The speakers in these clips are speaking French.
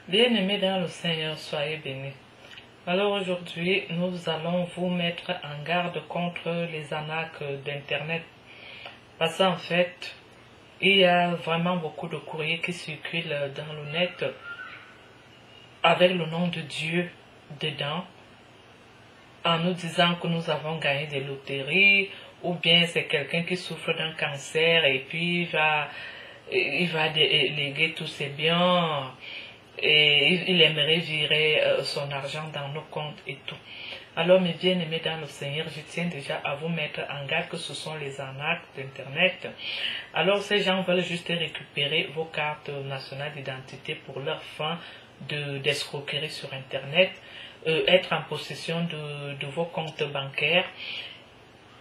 Bien-aimés dans le Seigneur, soyez bénis. Alors aujourd'hui, nous allons vous mettre en garde contre les arnaques d'Internet. Parce qu'en fait, il y a vraiment beaucoup de courriers qui circulent dans le net avec le nom de Dieu dedans, en nous disant que nous avons gagné des loteries, ou bien c'est quelqu'un qui souffre d'un cancer et puis il va léguer tous ses biens et il aimerait virer son argent dans nos comptes et tout. Alors mes bien-aimés dans le Seigneur, je tiens déjà à vous mettre en garde que ce sont les arnaques d'Internet. Alors ces gens veulent juste récupérer vos cartes nationales d'identité pour leur fin d'escroquerie sur Internet, être en possession de vos comptes bancaires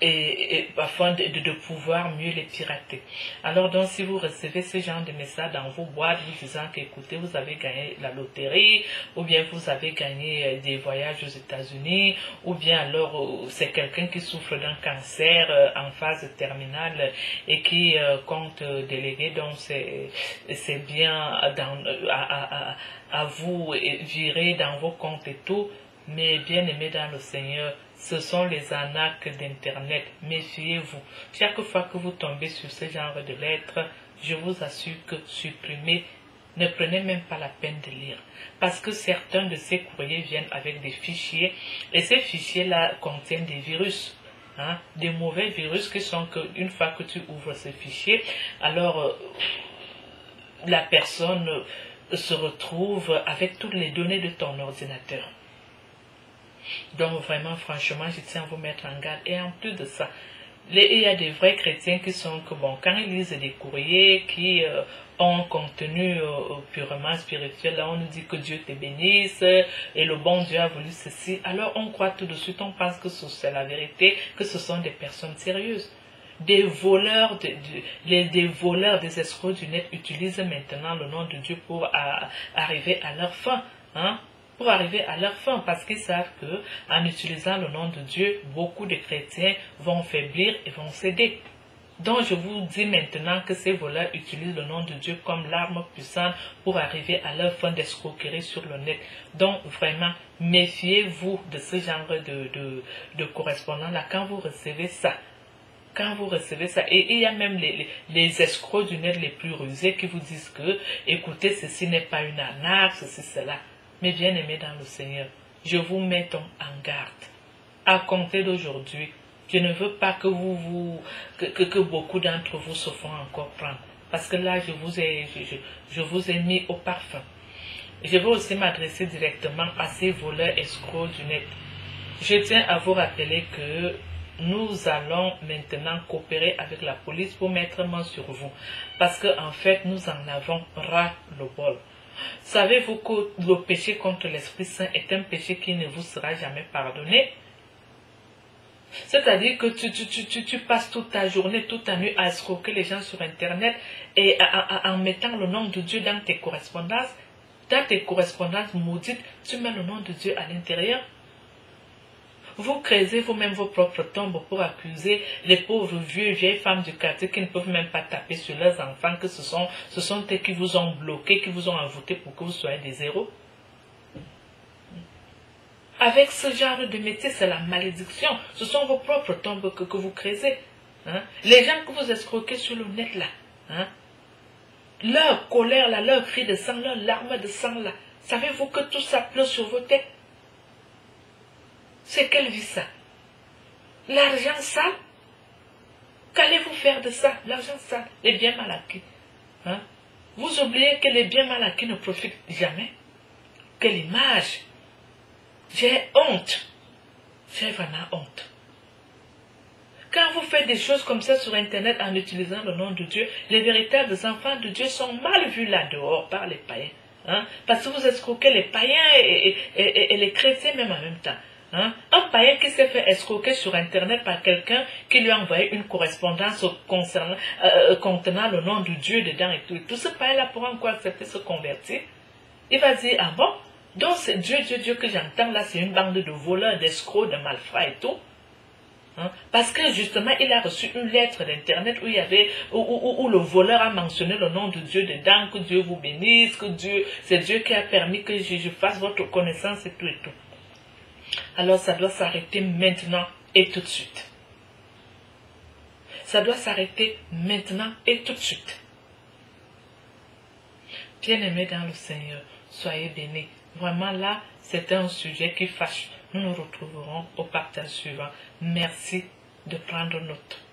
et afin de pouvoir mieux les pirater. Alors donc si vous recevez ce genre de messages dans vos boîtes vous disant qu'écoutez vous avez gagné la loterie ou bien vous avez gagné des voyages aux États-Unis ou bien alors c'est quelqu'un qui souffre d'un cancer en phase terminale et qui compte déléguer donc c'est bien à vous virer dans vos comptes et tout. Mais bien aimés dans le Seigneur, ce sont les arnaques d'Internet. Méfiez-vous. Chaque fois que vous tombez sur ce genre de lettres, je vous assure que supprimez. Ne prenez même pas la peine de lire. Parce que certains de ces courriers viennent avec des fichiers. Et ces fichiers-là contiennent des virus. Des mauvais virus qui sont qu'une fois que tu ouvres ce fichier, alors la personne se retrouve avec toutes les données de ton ordinateur. Donc vraiment, franchement, je tiens à vous mettre en garde. Et en plus de ça, il y a des vrais chrétiens qui sont que, bon, quand ils lisent des courriers qui ont un contenu purement spirituel, là on nous dit que Dieu te bénisse et le bon Dieu a voulu ceci. Alors on croit tout de suite, on pense que c'est la vérité, que ce sont des personnes sérieuses. Des voleurs, des voleurs, des escrocs du net utilisent maintenant le nom de Dieu pour arriver à leur fin. Pour arriver à leur fin, parce qu'ils savent que en utilisant le nom de Dieu, beaucoup de chrétiens vont faiblir et vont céder. Donc je vous dis maintenant que ces voleurs utilisent le nom de Dieu comme l'arme puissante pour arriver à leur fin d'escroquerie sur le net. Donc vraiment, méfiez-vous de ce genre de correspondant-là quand vous recevez ça. Quand vous recevez ça, et il y a même les escrocs du net les plus rusés qui vous disent que, écoutez, ceci n'est pas une arnaque, ceci, cela. Mais bien aimés dans le Seigneur, je vous mets donc en garde. À compter d'aujourd'hui, je ne veux pas que que beaucoup d'entre vous se font encore prendre. Parce que là, je vous ai mis au parfum. Je veux aussi m'adresser directement à ces voleurs escrocs du net. Je tiens à vous rappeler que nous allons maintenant coopérer avec la police pour mettre main sur vous. Parce qu'en fait, nous en avons ras le bol. Savez-vous que le péché contre l'Esprit Saint est un péché qui ne vous sera jamais pardonné? C'est-à-dire que tu passes toute ta journée, toute ta nuit à escroquer les gens sur Internet et en mettant le nom de Dieu dans tes correspondances. Dans tes correspondances maudites, tu mets le nom de Dieu à l'intérieur. Vous creusez vous-même vos propres tombes pour accuser les pauvres vieilles femmes du quartier qui ne peuvent même pas taper sur leurs enfants, que ce sont eux qui vous ont bloqué, qui vous ont envoûté pour que vous soyez des héros. Avec ce genre de métier, c'est la malédiction. Ce sont vos propres tombes que vous creusez. Les gens que vous escroquez sur le net là, leur colère là, leur cri de sang, leur larmes de sang là, savez-vous que tout ça pleut sur vos têtes? C'est quelle vie ça? L'argent sale? Qu'allez-vous faire de ça? L'argent sale, les biens mal acquis. Vous oubliez que les biens mal acquis ne profitent jamais. Quelle image! J'ai honte. J'ai vraiment honte. Quand vous faites des choses comme ça sur Internet en utilisant le nom de Dieu, les véritables enfants de Dieu sont mal vus là dehors par les païens. Parce que vous escroquez les païens et les chrétiens même en même temps. Un païen qui s'est fait escroquer sur Internet par quelqu'un qui lui a envoyé une correspondance contenant le nom de Dieu dedans et tout. Et tout ce païen-là pourra encore accepter se convertir. Il va dire, ah bon, donc c'est Dieu que j'entends là, c'est une bande de voleurs, d'escrocs, de malfrats et tout. Hein? Parce que justement, il a reçu une lettre d'internet où il y avait, où le voleur a mentionné le nom de Dieu dedans, que Dieu vous bénisse, que Dieu, c'est Dieu qui a permis que je fasse votre connaissance et tout et tout. Alors ça doit s'arrêter maintenant et tout de suite. Ça doit s'arrêter maintenant et tout de suite. Bien-aimés dans le Seigneur, soyez bénis. Vraiment là, c'est un sujet qui fâche. Nous nous retrouverons au partage suivant. Merci de prendre note.